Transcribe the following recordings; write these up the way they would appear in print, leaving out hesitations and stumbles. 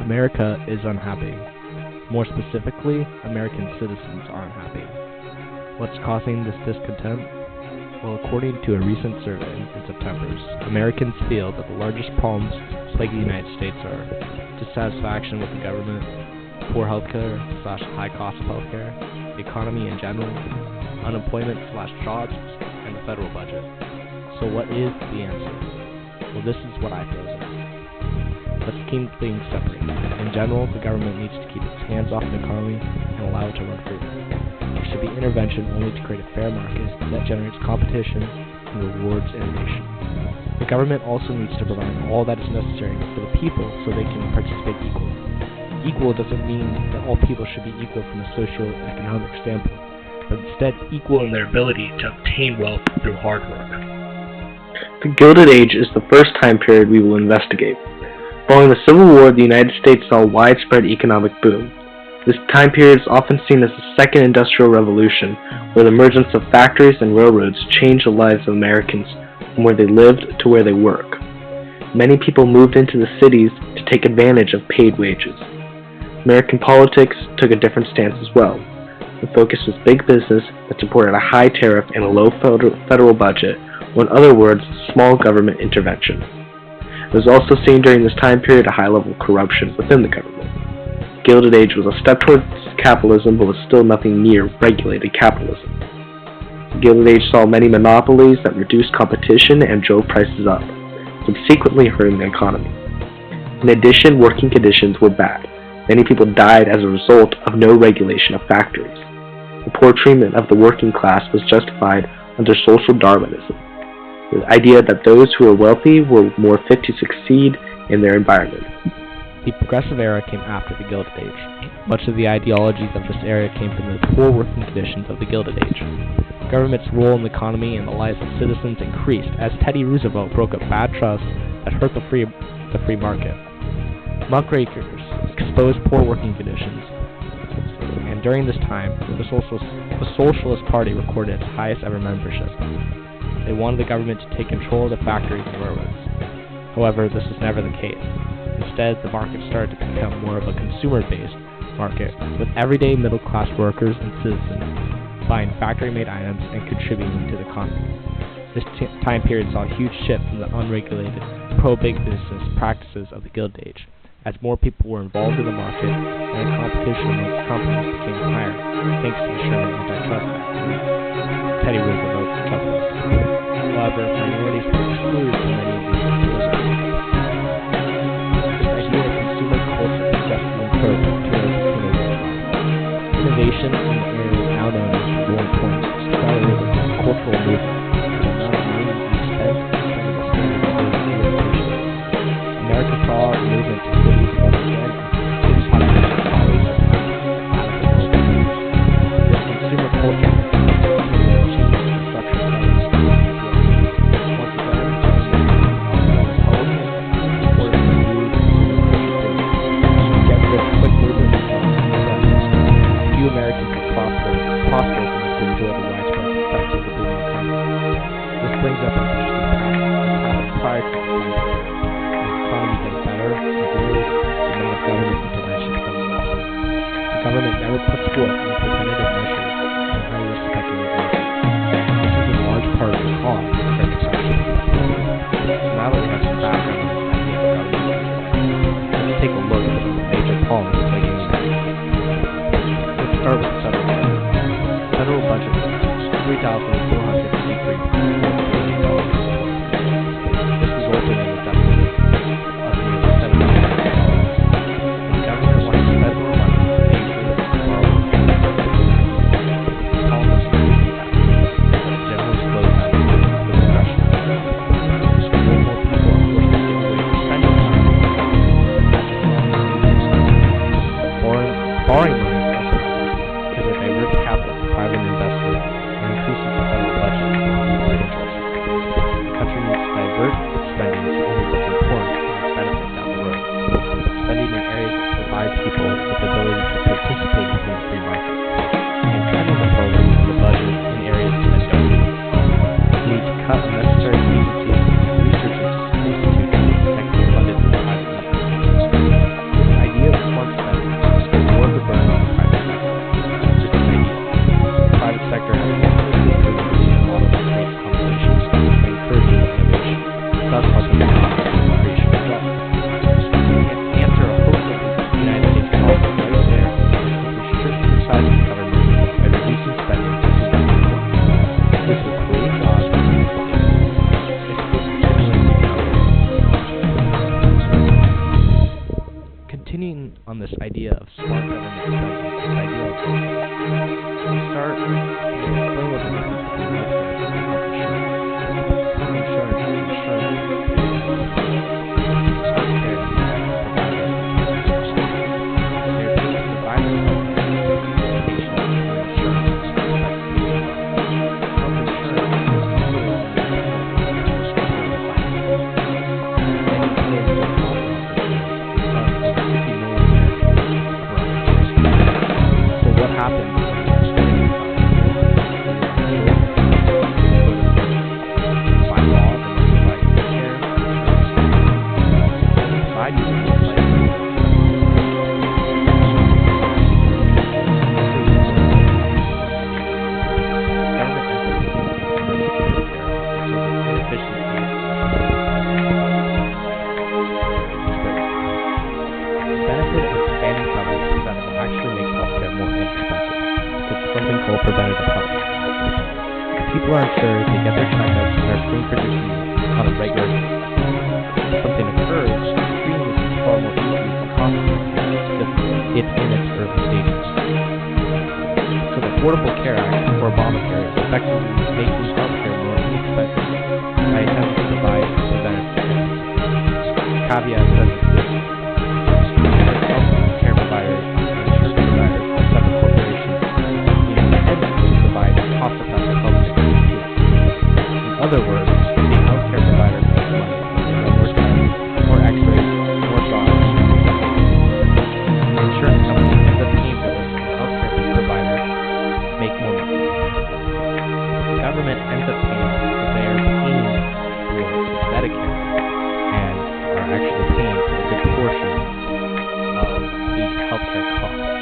America is unhappy. More specifically, American citizens are unhappy. What's causing this discontent? Well, according to a recent survey in September, Americans feel that the largest problems plaguing the United States are dissatisfaction with the government, poor healthcare / high cost of healthcare, the economy in general, unemployment / jobs, and the federal budget. So what is the answer? Well, this is what I pose. Let's keep things separate. In general, the government needs to keep its hands off the economy and allow it to run freely. There should be intervention only to create a fair market that generates competition and rewards innovation. The government also needs to provide all that is necessary for the people so they can participate equally. Equal doesn't mean that all people should be equal from a socio-economic standpoint, but instead equal in their ability to obtain wealth through hard work. The Gilded Age is the first time period we will investigate. Following the Civil War, the United States saw a widespread economic boom. This time period is often seen as the Second Industrial Revolution, where the emergence of factories and railroads changed the lives of Americans from where they lived to where they work. Many people moved into the cities to take advantage of paid wages. American politics took a different stance as well. The focus was big business that supported a high tariff and a low federal budget, or in other words, small government intervention. It was also seen during this time period a high level of corruption within the government. The Gilded Age was a step towards capitalism, but was still nothing near regulated capitalism. The Gilded Age saw many monopolies that reduced competition and drove prices up, subsequently hurting the economy. In addition, working conditions were bad. Many people died as a result of no regulation of factories. The poor treatment of the working class was justified under social Darwinism, the idea that those who were wealthy were more fit to succeed in their environment. The Progressive Era came after the Gilded Age. Much of the ideologies of this era came from the poor working conditions of the Gilded Age. The government's role in the economy and the lives of citizens increased as Teddy Roosevelt broke up bad trusts that hurt the free market. Muckrakers exposed poor working conditions, and during this time, the Socialist Party recorded its highest ever membership. They wanted the government to take control of the factories and railroads. However, this was never the case. Instead, the market started to become more of a consumer-based market, with everyday middle-class workers and citizens buying factory-made items and contributing to the economy. This time period saw a huge shift from the unregulated, pro-big business practices of the Gilded Age, as more people were involved in the market and the competition amongst companies became higher, thanks to the Sherman Antitrust Act. Teddy Roosevelt's justice. However, minorities were excluded from many of these proposals. This idea of consumer culture is just being put to innovation in the area now known as the Rolling Point started with a cultural movement. America saw a movement to cities once again, cities had this consumer culture continuing on this idea of smart government spending, this idea of we start to explain what the difference between healthcare and health insurance. Insurance. Healthcare is providers they're being provided healthcare patients through insurance. Health insurance is usually what happens when you spend by law and by care side something called preventative health. If people are insured, they get their checkups and are screened for disease on a regular basis. If something occurs, screening is far more easy and cost-effective because it's in its early stages. So the Affordable Care Act, or Obamacare, is effectively making healthcare more inexpensive by attempting to provide preventative care. Caveat says this. Healthcare providers and insurance providers are separate corporations provide cost-effective healthcare too. In other words, the healthcare provider makes money when there are more tests, more x-rays, more shots. The insurance company ends up paying for this, and the healthcare provider make more money. The government ends up paying because they are paying for Medicare and are actually paying for a good portion of these healthcare costs.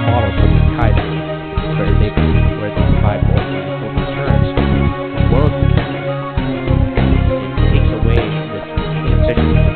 Models such as Cited, where they provide both health insurance as well as the care. It takes away this inefficiency